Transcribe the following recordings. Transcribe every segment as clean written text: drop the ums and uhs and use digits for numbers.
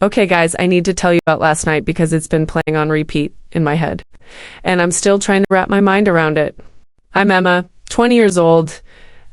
Okay, guys, I need to tell you about last night because it's been playing on repeat in my head, and I'm still trying to wrap my mind around it. I'm Emma, 20 years old,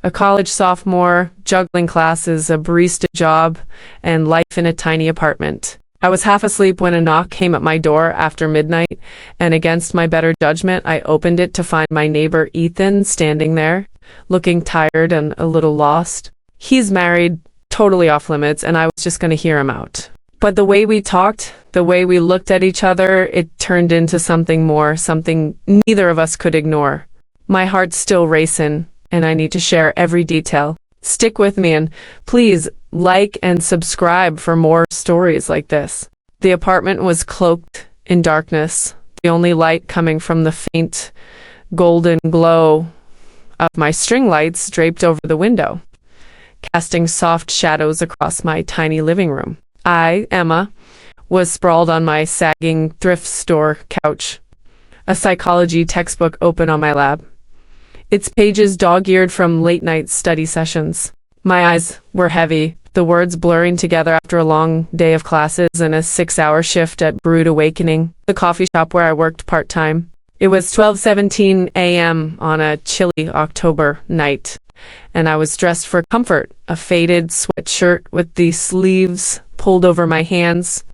a college sophomore, juggling classes, a barista job, and life in a tiny apartment. I was half asleep when a knock came at my door after midnight, and against my better judgment, I opened it to find my neighbor Ethan standing there, looking tired and a little lost. He's married, totally off limits, and I was just going to hear him out. But the way we talked, the way we looked at each other, it turned into something more, something neither of us could ignore. My heart's still racing, and I need to share every detail. Stick with me and please like and subscribe for more stories like this. The apartment was cloaked in darkness, the only light coming from the faint golden glow of my string lights draped over the window, casting soft shadows across my tiny living room. I, Emma, was sprawled on my sagging thrift store couch, a psychology textbook open on my lap, its pages dog-eared from late-night study sessions. My eyes were heavy, the words blurring together after a long day of classes and a 6-hour shift at Brood Awakening, the coffee shop where I worked part-time. It was 12:17 a.m. on a chilly October night, and I was dressed for comfort, a faded sweatshirt with the sleeves pulled over my hands,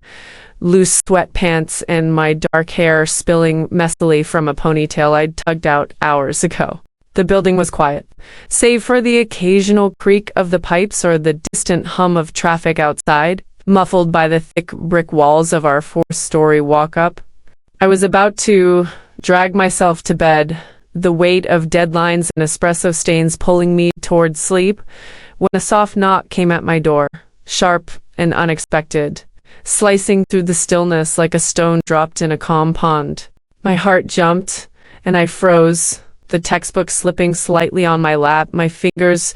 loose sweatpants, and my dark hair spilling messily from a ponytail I'd tugged out hours ago. The building was quiet, save for the occasional creak of the pipes or the distant hum of traffic outside, muffled by the thick brick walls of our 4-story walk-up. I was about to drag myself to bed, the weight of deadlines and espresso stains pulling me toward sleep, when a soft knock came at my door, sharp and unexpected, slicing through the stillness like a stone dropped in a calm pond. My heart jumped, and I froze, the textbook slipping slightly on my lap, my fingers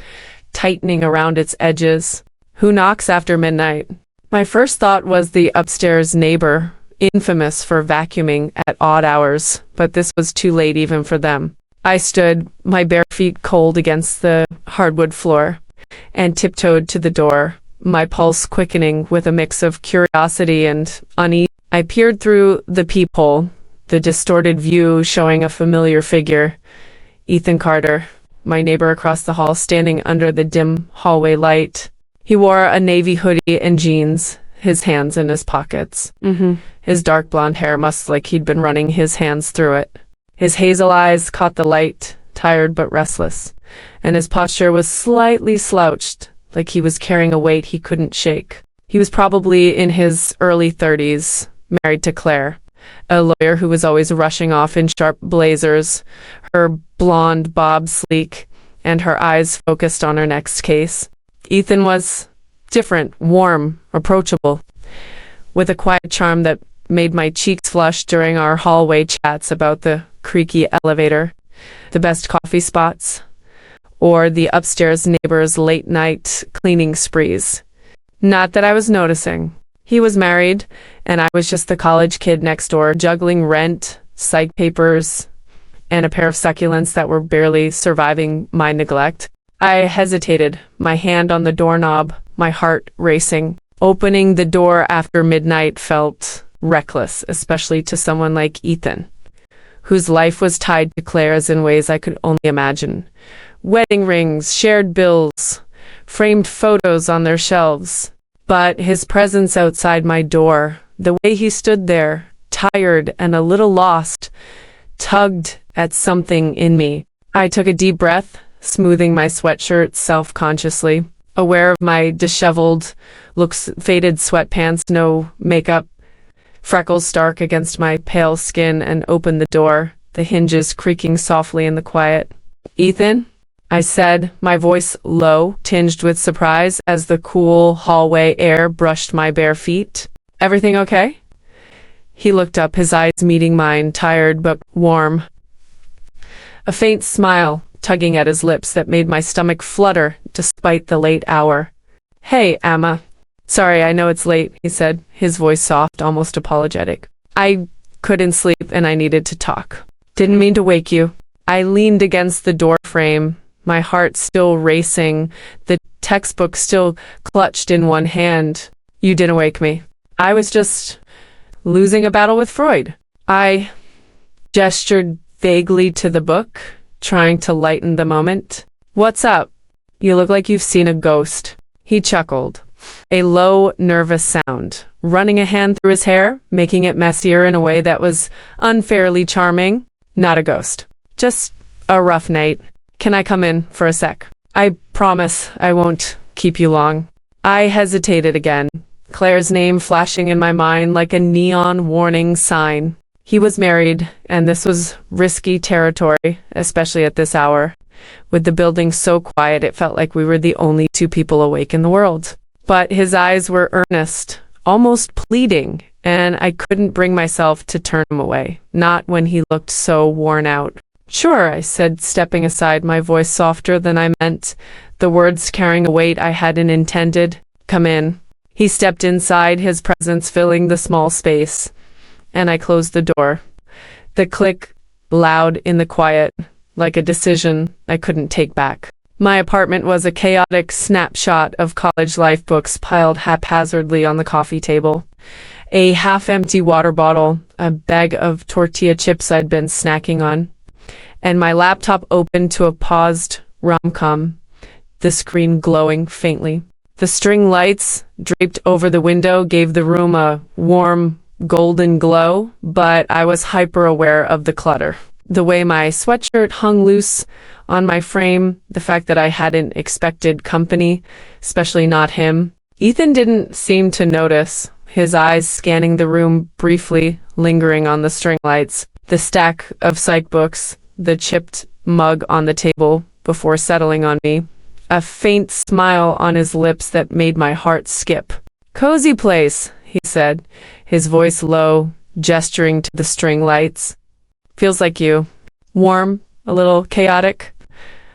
tightening around its edges. Who knocks after midnight? My first thought was the upstairs neighbor, infamous for vacuuming at odd hours, but this was too late even for them. I stood, my bare feet cold against the hardwood floor, and tiptoed to the door, my pulse quickening with a mix of curiosity and unease. I peered through the peephole, the distorted view showing a familiar figure, Ethan Carter, my neighbor across the hall, standing under the dim hallway light. He wore a navy hoodie and jeans, his hands in his pockets. His dark blonde hair mussed like he'd been running his hands through it. His hazel eyes caught the light, tired but restless, and his posture was slightly slouched, like he was carrying a weight he couldn't shake. He was probably in his early 30s, married to Claire, a lawyer who was always rushing off in sharp blazers, her blonde bob sleek, and her eyes focused on her next case. Ethan was different, warm, approachable, with a quiet charm that made my cheeks flush during our hallway chats about the creaky elevator, the best coffee spots, or the upstairs neighbor's late-night cleaning sprees. Not that I was noticing. He was married, and I was just the college kid next door, juggling rent, psych papers, and a pair of succulents that were barely surviving my neglect. I hesitated, my hand on the doorknob, my heart racing. Opening the door after midnight felt reckless, especially to someone like Ethan, whose life was tied to Claire's in ways I could only imagine. Wedding rings, shared bills, framed photos on their shelves. But his presence outside my door, the way he stood there, tired and a little lost, tugged at something in me. I took a deep breath, smoothing my sweatshirt self-consciously, aware of my disheveled looks, faded sweatpants, no makeup, freckles stark against my pale skin, and opened the door, the hinges creaking softly in the quiet. "Ethan?" I said, my voice low, tinged with surprise as the cool hallway air brushed my bare feet. "Everything okay?" He looked up, his eyes meeting mine, tired but warm. A faint smile tugging at his lips that made my stomach flutter despite the late hour. "Hey, Emma. Sorry, I know it's late," he said, his voice soft, almost apologetic. "I couldn't sleep and I needed to talk. Didn't mean to wake you." I leaned against the door frame, my heart still racing, the textbook still clutched in one hand. "You didn't wake me." I was just losing a battle with Freud. I gestured vaguely to the book, trying to lighten the moment. What's up? You look like you've seen a ghost. He chuckled. A low, nervous sound, running a hand through his hair, making it messier in a way that was unfairly charming. Not a ghost. Just a rough night. Can I come in for a sec? I promise I won't keep you long. I hesitated again, Claire's name flashing in my mind like a neon warning sign. He was married, and this was risky territory, especially at this hour. With the building so quiet, it felt like we were the only two people awake in the world. But his eyes were earnest, almost pleading, and I couldn't bring myself to turn him away, not when he looked so worn out. Sure, I said, stepping aside, my voice softer than I meant, the words carrying a weight I hadn't intended. Come in. He stepped inside, his presence filling the small space, and I closed the door. The click, loud in the quiet, like a decision I couldn't take back. My apartment was a chaotic snapshot of college life, books piled haphazardly on the coffee table, a half-empty water bottle, a bag of tortilla chips I'd been snacking on, and my laptop open to a paused rom-com, the screen glowing faintly. The string lights draped over the window gave the room a warm, golden glow, but I was hyper-aware of the clutter. The way my sweatshirt hung loose on my frame, the fact that I hadn't expected company, especially not him. Ethan didn't seem to notice, his eyes scanning the room briefly, lingering on the string lights, the stack of psych books, the chipped mug on the table before settling on me, a faint smile on his lips that made my heart skip. Cozy place, he said, his voice low, gesturing to the string lights. Feels like you. Warm, a little chaotic.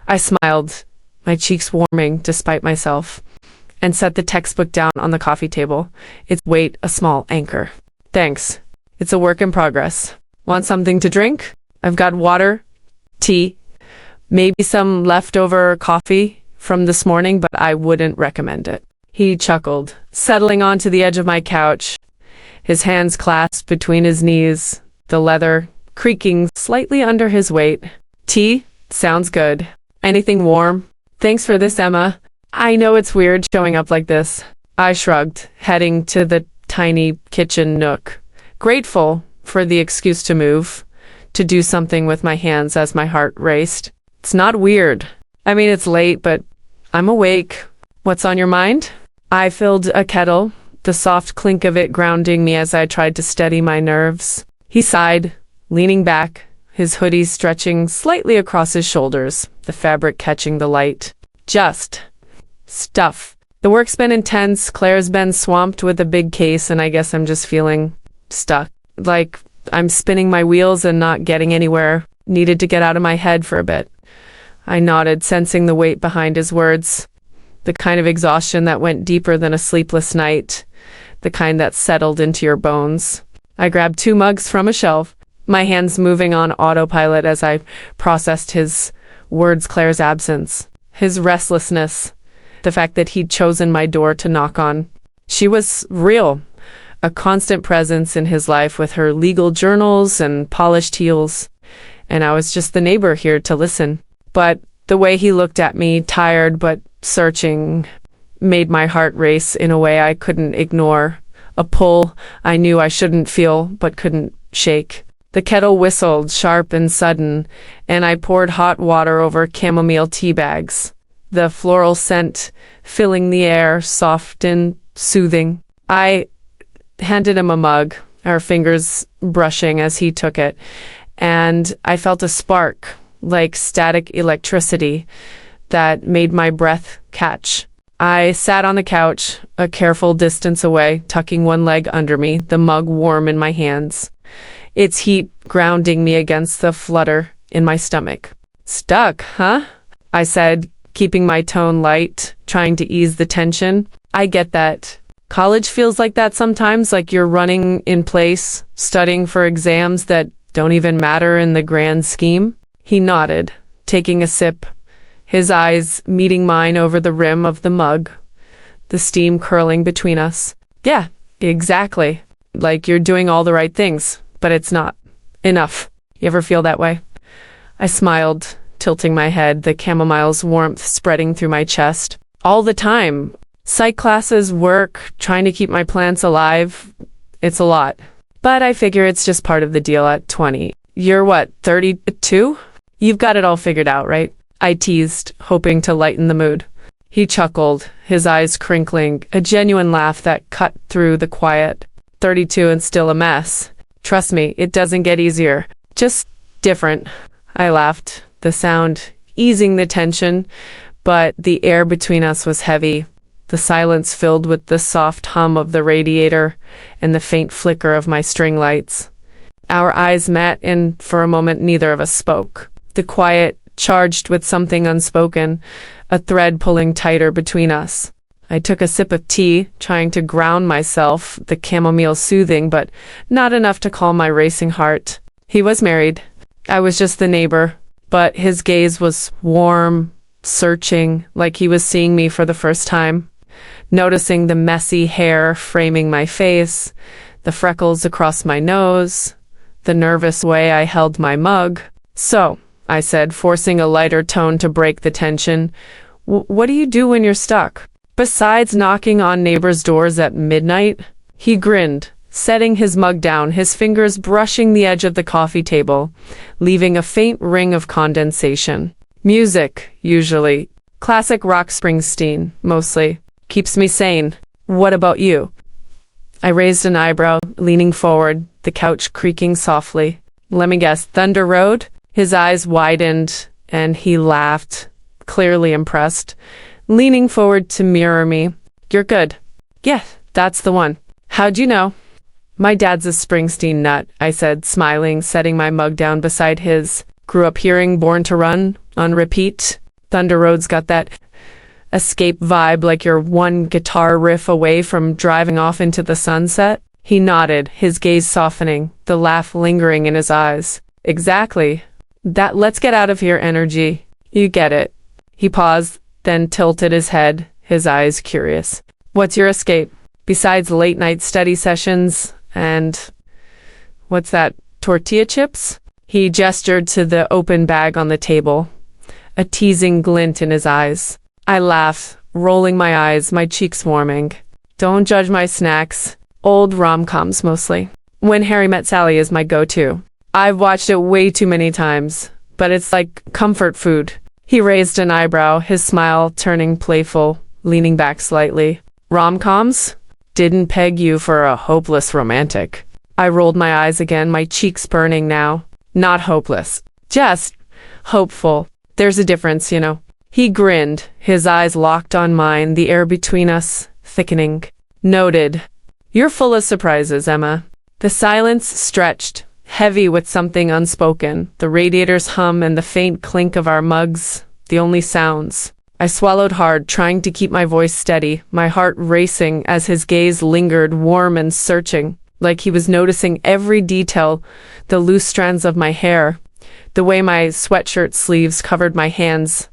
I smiled, my cheeks warming despite myself, and set the textbook down on the coffee table, its weight a small anchor. Thanks. It's a work in progress. Want something to drink? I've got water, tea, maybe some leftover coffee from this morning, but I wouldn't recommend it. He chuckled, settling onto the edge of my couch, his hands clasped between his knees, the leather creaking slightly under his weight. Tea? Sounds good. Anything warm? Thanks for this, Emma. I know it's weird showing up like this. I shrugged, heading to the tiny kitchen nook, grateful for the excuse to move, to do something with my hands as my heart raced. It's not weird. I mean, it's late, but I'm awake. What's on your mind? I filled a kettle, the soft clink of it grounding me as I tried to steady my nerves. He sighed, leaning back, his hoodie stretching slightly across his shoulders, the fabric catching the light. Just stuff. The work's been intense, Claire's been swamped with a big case, and I guess I'm just feeling stuck. Like I'm spinning my wheels and not getting anywhere. Needed to get out of my head for a bit. I nodded, sensing the weight behind his words. The kind of exhaustion that went deeper than a sleepless night. The kind that settled into your bones. I grabbed 2 mugs from a shelf, my hands moving on autopilot as I processed his words, Claire's absence, his restlessness, the fact that he'd chosen my door to knock on. She was real, a constant presence in his life with her legal journals and polished heels, and I was just the neighbor here to listen. But the way he looked at me, tired but searching, made my heart race in a way I couldn't ignore, a pull I knew I shouldn't feel but couldn't shake. The kettle whistled, sharp and sudden, and I poured hot water over chamomile tea bags, the floral scent filling the air, soft and soothing. I handed him a mug, our fingers brushing as he took it, and I felt a spark, like static electricity, that made my breath catch. I sat on the couch, a careful distance away, tucking one leg under me, the mug warm in my hands, its heat grounding me against the flutter in my stomach. Stuck, huh? I said, keeping my tone light, trying to ease the tension. I get that. College feels like that sometimes, like you're running in place, studying for exams that don't even matter in the grand scheme. He nodded, taking a sip, his eyes meeting mine over the rim of the mug, the steam curling between us. Yeah, Exactly. Like you're doing all the right things, but it's not enough. You ever feel that way? I smiled, tilting my head, the chamomile's warmth spreading through my chest. All the time. Psych classes, work, trying to keep my plants alive. It's a lot. But I figure it's just part of the deal at 20. You're what, 32? You've got it all figured out, right? I teased, hoping to lighten the mood. He chuckled, his eyes crinkling, a genuine laugh that cut through the quiet. 32 and still a mess. Trust me, it doesn't get easier. Just different. I laughed, the sound easing the tension, but the air between us was heavy, the silence filled with the soft hum of the radiator and the faint flicker of my string lights. Our eyes met, and for a moment neither of us spoke. The quiet, charged with something unspoken, a thread pulling tighter between us. I took a sip of tea, trying to ground myself, the chamomile soothing, but not enough to calm my racing heart. He was married. I was just the neighbor, but his gaze was warm, searching, like he was seeing me for the first time, noticing the messy hair framing my face, the freckles across my nose, the nervous way I held my mug. "So," I said, forcing a lighter tone to break the tension, "what do you do when you're stuck? Besides knocking on neighbors' doors at midnight?" He grinned, setting his mug down, his fingers brushing the edge of the coffee table, leaving a faint ring of condensation. "Music, usually. Classic rock, Springsteen, mostly. Keeps me sane. What about you?" I raised an eyebrow, leaning forward, the couch creaking softly. "Let me guess, Thunder Road?" His eyes widened, and he laughed, clearly impressed, leaning forward to mirror me. "You're good." "Yeah, that's the one." "How'd you know?" "My dad's a Springsteen nut," I said, smiling, setting my mug down beside his. "Grew up hearing Born to Run on repeat. Thunder Road's got that escape vibe, like you're one guitar riff away from driving off into the sunset." He nodded, his gaze softening, the laugh lingering in his eyes. "Exactly. That let's get out of here energy. You get it." He paused, then tilted his head, his eyes curious. "What's your escape? Besides late night study sessions and what's that, tortilla chips?" He gestured to the open bag on the table, a teasing glint in his eyes. I laughed, rolling my eyes, my cheeks warming. "Don't judge my snacks. Old rom-coms mostly. When Harry Met Sally is my go-to. I've watched it way too many times, but it's like comfort food." He raised an eyebrow, his smile turning playful, leaning back slightly. "Rom-coms? Didn't peg you for a hopeless romantic." I rolled my eyes again, my cheeks burning now. "Not hopeless. Just hopeful. There's a difference, you know." He grinned, his eyes locked on mine, the air between us thickening. "Noted. You're full of surprises, Emma." The silence stretched, heavy with something unspoken, the radiator's hum and the faint clink of our mugs, the only sounds. I swallowed hard, trying to keep my voice steady, my heart racing as his gaze lingered, warm and searching, like he was noticing every detail, the loose strands of my hair, the way my sweatshirt sleeves covered my hands,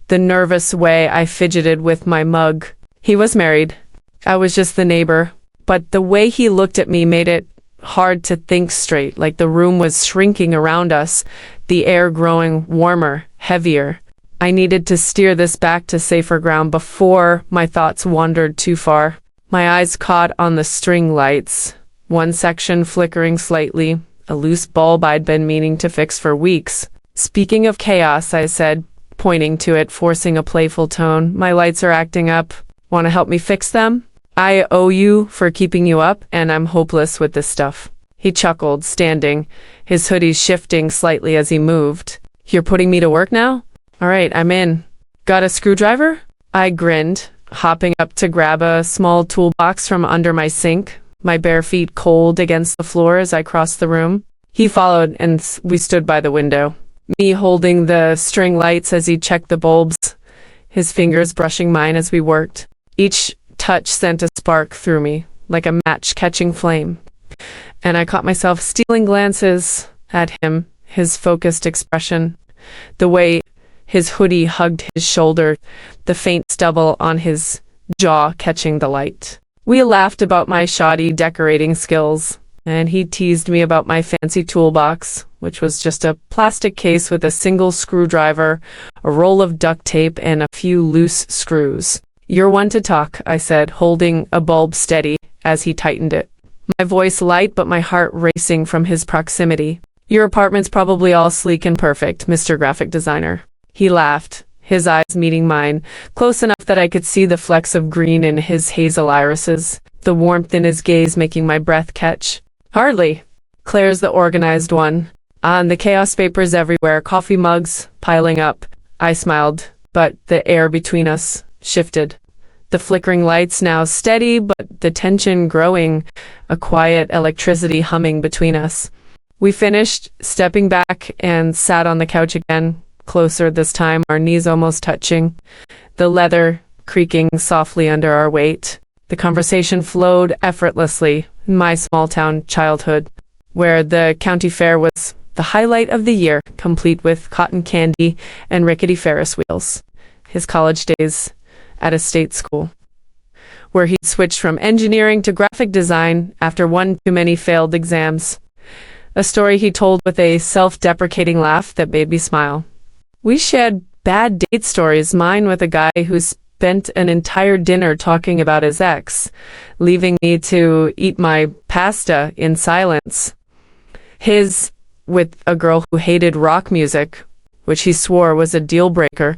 the nervous way I fidgeted with my mug. He was married. I was just the neighbor, but the way he looked at me made it hard to think straight, like the room was shrinking around us, the air growing warmer, heavier. I needed to steer this back to safer ground before my thoughts wandered too far. My eyes caught on the string lights, one section flickering slightly, a loose bulb I'd been meaning to fix for weeks. "Speaking of chaos," I said, pointing to it, forcing a playful tone, "my lights are acting up. Want to help me fix them? I owe you for keeping you up, and I'm hopeless with this stuff." He chuckled, standing, his hoodie shifting slightly as he moved. "You're putting me to work now? All right, I'm in. Got a screwdriver?" I grinned, hopping up to grab a small toolbox from under my sink, my bare feet cold against the floor as I crossed the room. He followed, and we stood by the window, me holding the string lights as he checked the bulbs, his fingers brushing mine as we worked. Each touch sent a spark through me, like a match catching flame, and I caught myself stealing glances at him, his focused expression, the way his hoodie hugged his shoulder, the faint stubble on his jaw catching the light. We laughed about my shoddy decorating skills, and he teased me about my fancy toolbox, which was just a plastic case with a single screwdriver, a roll of duct tape, and a few loose screws. "You're one to talk," I said, holding a bulb steady as he tightened it. My voice light, but my heart racing from his proximity. "Your apartment's probably all sleek and perfect, Mr. Graphic Designer." He laughed, his eyes meeting mine, close enough that I could see the flecks of green in his hazel irises, the warmth in his gaze making my breath catch. "Hardly. Claire's the organized one. And the chaos papers everywhere, coffee mugs piling up." I smiled, but the air between us shifted. The flickering lights now steady, but the tension growing, a quiet electricity humming between us. We finished, stepping back, and sat on the couch again, closer this time, our knees almost touching, the leather creaking softly under our weight. The conversation flowed effortlessly in my small-town childhood, where the county fair was the highlight of the year, complete with cotton candy and rickety Ferris wheels. His college days at a state school, where he switched from engineering to graphic design after one too many failed exams. A story he told with a self-deprecating laugh that made me smile. We shared bad date stories, mine with a guy who spent an entire dinner talking about his ex, leaving me to eat my pasta in silence. His with a girl who hated rock music, which he swore was a deal breaker,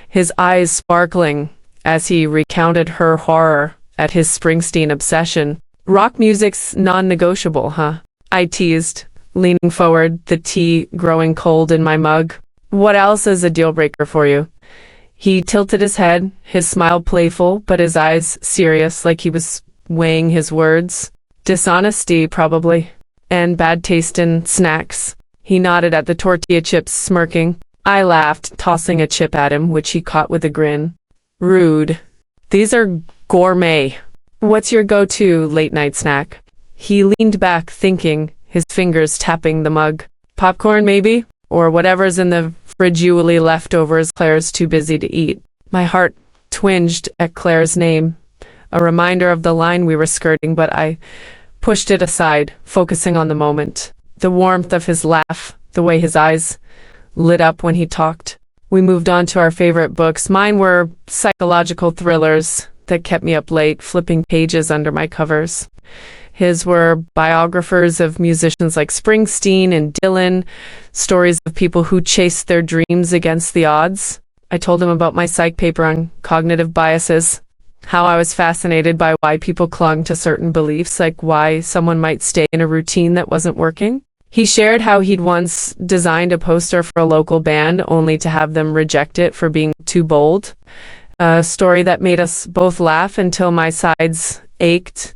his eyes sparkling as he recounted her horror at his Springsteen obsession. "Rock music's non-negotiable, huh?" I teased, leaning forward, the tea growing cold in my mug. "What else is a deal breaker for you?" He tilted his head, his smile playful, but his eyes serious, like he was weighing his words. "Dishonesty, probably. And bad taste in snacks." He nodded at the tortilla chips, smirking. I laughed, tossing a chip at him, which he caught with a grin. "Rude. These are gourmet. What's your go-to late-night snack?" He leaned back, thinking, his fingers tapping the mug. "Popcorn, maybe? Or whatever's in the fridge usually leftovers Claire's too busy to eat." My heart twinged at Claire's name, a reminder of the line we were skirting, but I pushed it aside, focusing on the moment. The warmth of his laugh, the way his eyes lit up when he talked. We moved on to our favorite books. Mine were psychological thrillers that kept me up late, flipping pages under my covers. His were biographers of musicians like Springsteen and Dylan, stories of people who chased their dreams against the odds. I told him about my psych paper on cognitive biases, how I was fascinated by why people clung to certain beliefs, like why someone might stay in a routine that wasn't working. He shared how he'd once designed a poster for a local band only to have them reject it for being too bold. A story that made us both laugh until my sides ached.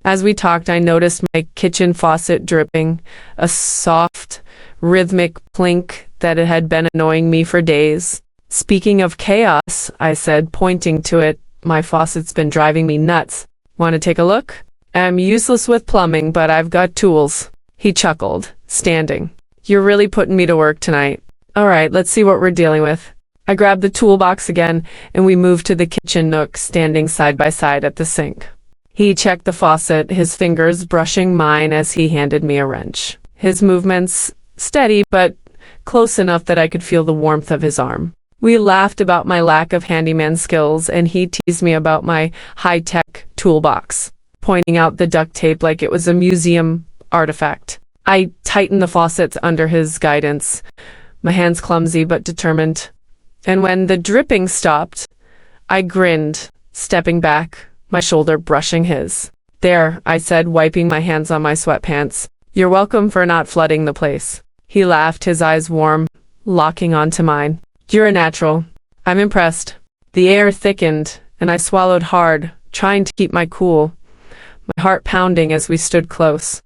As we talked, I noticed my kitchen faucet dripping, a soft, rhythmic plink that it had been annoying me for days. "Speaking of chaos," I said, pointing to it, "my faucet's been driving me nuts. Want to take a look? I'm useless with plumbing, but I've got tools." He chuckled, standing. "You're really putting me to work tonight. All right, let's see what we're dealing with." I grabbed the toolbox again, and we moved to the kitchen nook, standing side by side at the sink. He checked the faucet, his fingers brushing mine as he handed me a wrench. His movements steady, but close enough that I could feel the warmth of his arm. We laughed about my lack of handyman skills, and he teased me about my high-tech toolbox, pointing out the duct tape like it was a museum artifact. I tightened the faucets under his guidance, my hands clumsy but determined. And when the dripping stopped, I grinned, stepping back, my shoulder brushing his. "There," I said, wiping my hands on my sweatpants. "You're welcome for not flooding the place." He laughed, his eyes warm, locking onto mine. "You're a natural. I'm impressed." The air thickened, and I swallowed hard, trying to keep my cool, my heart pounding as we stood close,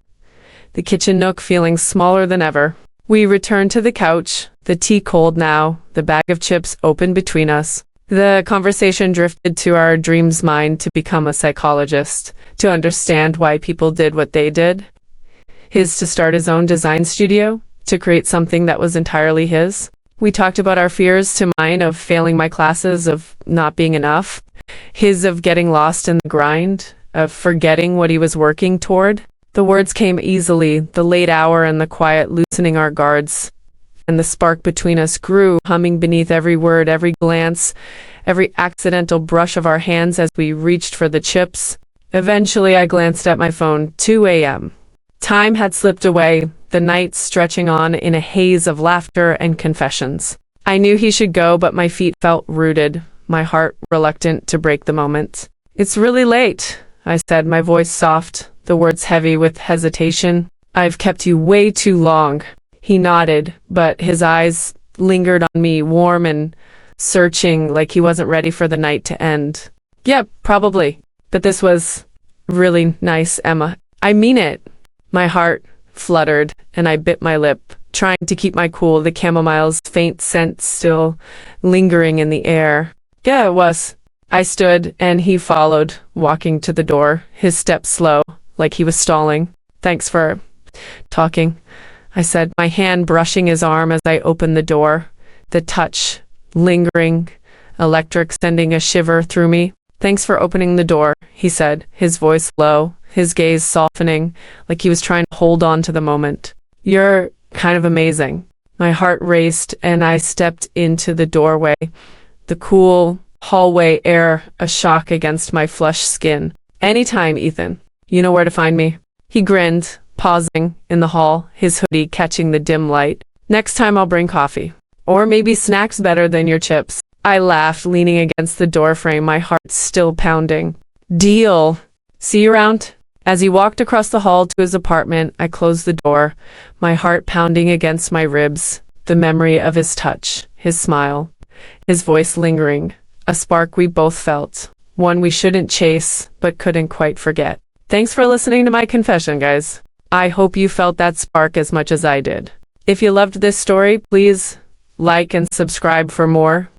the kitchen nook feeling smaller than ever. We returned to the couch, the tea cold now, the bag of chips open between us. The conversation drifted to our dreams mine to become a psychologist, to understand why people did what they did. His to start his own design studio, to create something that was entirely his. We talked about our fears, to mine of failing my classes, of not being enough, his of getting lost in the grind, of forgetting what he was working toward. The words came easily, the late hour and the quiet loosening our guards, and the spark between us grew, humming beneath every word, every glance, every accidental brush of our hands as we reached for the chips. Eventually, I glanced at my phone. 2 a.m. Time had slipped away, the night stretching on in a haze of laughter and confessions. I knew he should go, but my feet felt rooted, my heart reluctant to break the moment. "It's really late," I said, my voice soft, the words heavy with hesitation. "I've kept you way too long." He nodded, but his eyes lingered on me, warm and searching, like he wasn't ready for the night to end. "Yeah, probably. But this was really nice, Emma. I mean it." My heart fluttered, and I bit my lip, trying to keep my cool, the chamomile's faint scent still lingering in the air. "Yeah, it was." I stood, and he followed, walking to the door, his steps slow, like he was stalling. "Thanks for talking," I said, my hand brushing his arm as I opened the door, the touch lingering, electric, sending a shiver through me. "Thanks for opening the door," he said, his voice low, his gaze softening, like he was trying to hold on to the moment. "You're kind of amazing." My heart raced, and I stepped into the doorway, the cool hallway air a shock against my flushed skin. "Anytime, Ethan. You know where to find me." He grinned, pausing in the hall, his hoodie catching the dim light. "Next time I'll bring coffee. Or maybe snacks better than your chips." I laughed, leaning against the doorframe, my heart still pounding. "Deal. See you around." As he walked across the hall to his apartment, I closed the door, my heart pounding against my ribs, the memory of his touch, his smile, his voice lingering, a spark we both felt, one we shouldn't chase, but couldn't quite forget. Thanks for listening to my confession, guys. I hope you felt that spark as much as I did. If you loved this story, please like and subscribe for more.